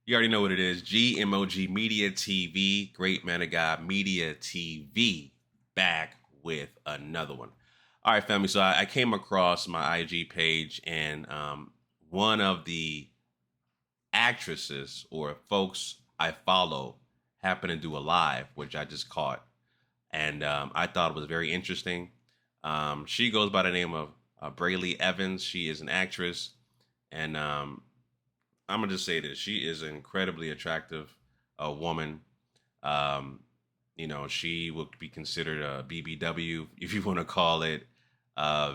You already know what it is. GMOG Media TV, Great Man of God Media TV, back with another one. All right, family. So I came across my IG page, and one of the actresses or folks I follow happened to do a live, which I just caught, and I thought it was very interesting. She goes by the name of Brayley Evans. She is an actress, and I'm gonna just say this: she is an incredibly attractive woman. Um, she would be considered a BBW, if you want to call it.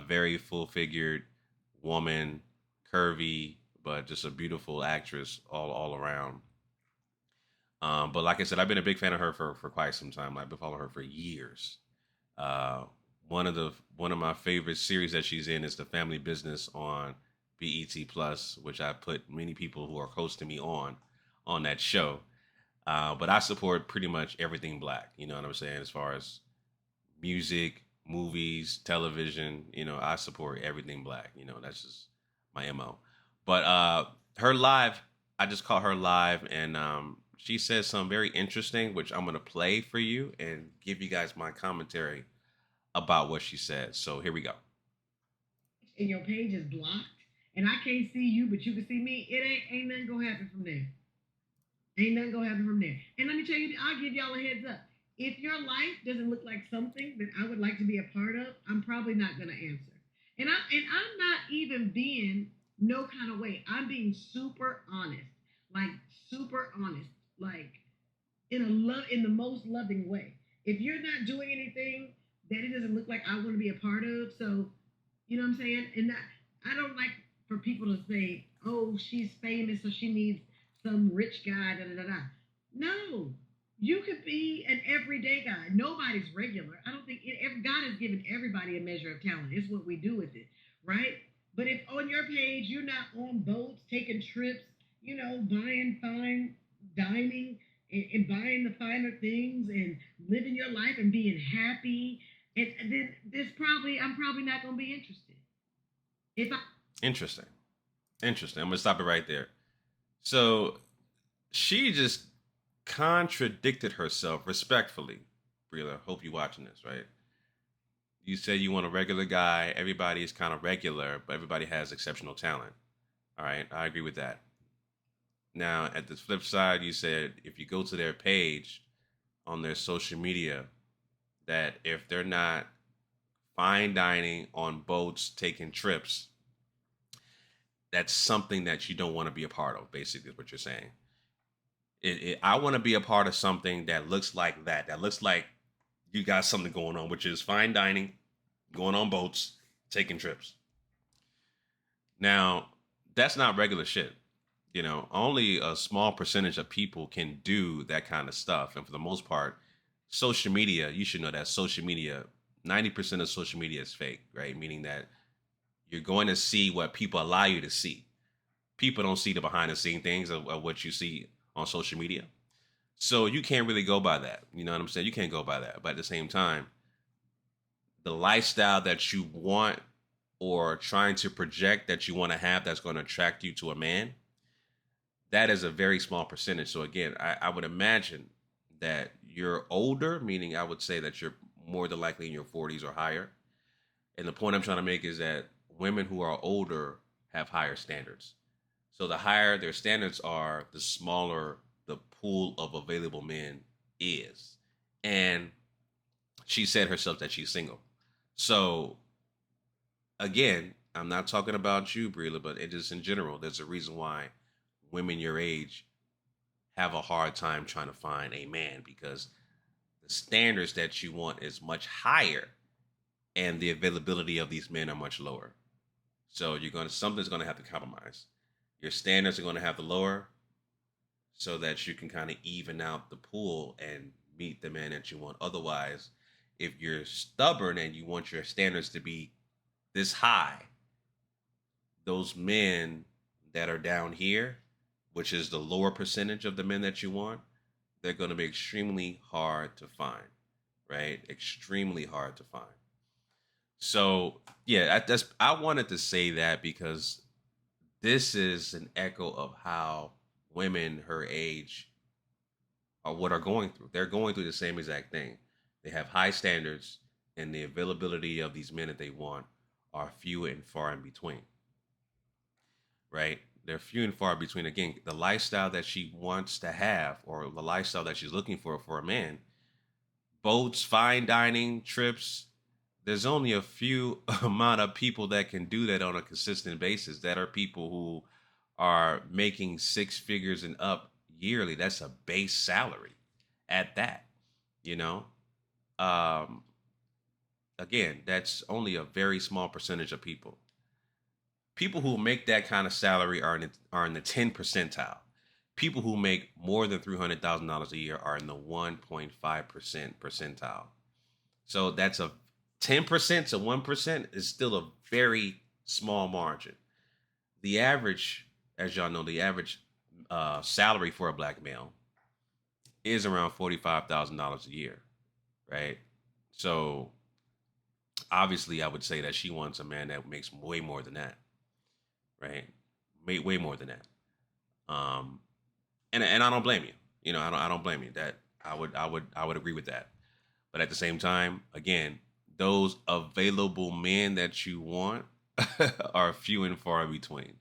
Very full figured woman, curvy, but just a beautiful actress all around. But like I said, I've been a big fan of her for quite some time. I've been following her for years. Uh, one of my favorite series that she's in is The Family Business on BET Plus, which I put many people who are close to me on that show. But I support pretty much everything black. You know what I'm saying? As far as music, movies, television, I support everything black. That's just my mo. But her live, I just caught her live, and she says something very interesting, which I'm gonna play for you and give you guys my commentary about what she said. So here we go. And your page is blocked, and I can't see you, but you can see me. It ain't nothing gonna happen from there. Ain't nothing gonna happen from there. And let me tell you, I'll give y'all a heads up. If your life doesn't look like something that I would like to be a part of, I'm probably not gonna answer. And I'm not even being no kind of way. I'm being super honest, like super honest, like in the most loving way. If you're not doing anything that it doesn't look like I want to be a part of, so you know what I'm saying? And that I don't like for people to say, "Oh, she's famous, so she needs some rich guy." Da da da da. No, you could be an everyday guy. Nobody's regular. I don't think God has given everybody a measure of talent. It's what we do with it, right? But if on your page you're not on boats, taking trips, buying fine dining and buying the finer things and living your life and being happy, and then this probably I'm probably not going to be interested. If I Interesting. Interesting. I'm gonna stop it right there. So she just contradicted herself respectfully. Breela, hope you're watching this, right? You say you want a regular guy. Everybody is kind of regular, but everybody has exceptional talent. All right, I agree with that. Now, at the flip side, you said if you go to their page on their social media, that if they're not fine dining on boats, taking trips, that's something that you don't want to be a part of. Basically, is what you're saying. I want to be a part of something that looks like that. That looks like you got something going on, which is fine dining, going on boats, taking trips. Now, that's not regular shit. Only a small percentage of people can do that kind of stuff. And for the most part, social media, you should know that social media, 90% of social media is fake, right? Meaning that you're going to see what people allow you to see. People don't see the behind the scene things of what you see on social media. So you can't really go by that. You know what I'm saying? You can't go by that. But at the same time, the lifestyle that you want or trying to project that you want to have that's going to attract you to a man, that is a very small percentage. So again, I would imagine that you're older, meaning I would say that you're more than likely in your 40s or higher. And the point I'm trying to make is that women who are older have higher standards. So the higher their standards are, the smaller the pool of available men is. And she said herself that she's single. So again, I'm not talking about you, Breela, but it just in general, there's a reason why women your age have a hard time trying to find a man because the standards that you want is much higher and the availability of these men are much lower. So something's gonna have to compromise. Your standards are gonna have to lower so that you can kind of even out the pool and meet the man that you want. Otherwise, if you're stubborn and you want your standards to be this high, those men that are down here, which is the lower percentage of the men that you want, they're going to be extremely hard to find, right? Extremely hard to find. So, yeah, I wanted to say that because this is an echo of how women her age are what are going through. They're going through the same exact thing. They have high standards, and the availability of these men that they want are few and far in between. Right? They're few and far between. Again, the lifestyle that she wants to have, or the lifestyle that she's looking for a man, boats, fine dining, trips. There's only a few amount of people that can do that on a consistent basis. That are people who are making six figures and up yearly. That's a base salary at that, you know. Um, Again, that's only a very small percentage of people. People who make that kind of salary are in the 10 percentile. People who make more than $300,000 a year are in the 1.5% percentile. So that's a 10% to 1% is still a very small margin. The average, as y'all know, the average salary for a black male is around $45,000 a year, right? So obviously, I would say that she wants a man that makes way more than that, right? Way more than that. Um, and I don't blame you. I don't blame you. That I would agree with that. But at the same time, again, those available men that you want are few and far between.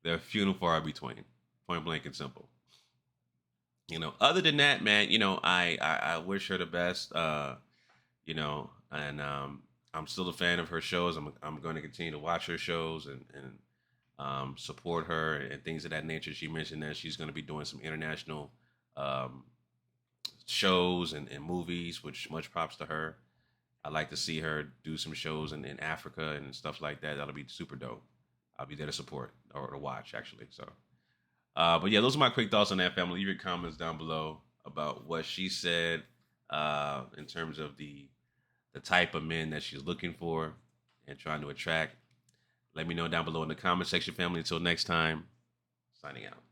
They're few and far between. Point blank and simple. Other than that, man, I wish her the best. And I'm still a fan of her shows. I'm going to continue to watch her shows and support her and things of that nature. She mentioned that she's going to be doing some international um, shows and movies, which much props to her. I'd like to see her do some shows in Africa and stuff like that. That'll be super dope. I'll be there to support or to watch, actually. So, but yeah, those are my quick thoughts on that, family. Leave your comments down below about what she said in terms of the type of men that she's looking for and trying to attract. Let me know down below in the comment section, family. Until next time, signing out.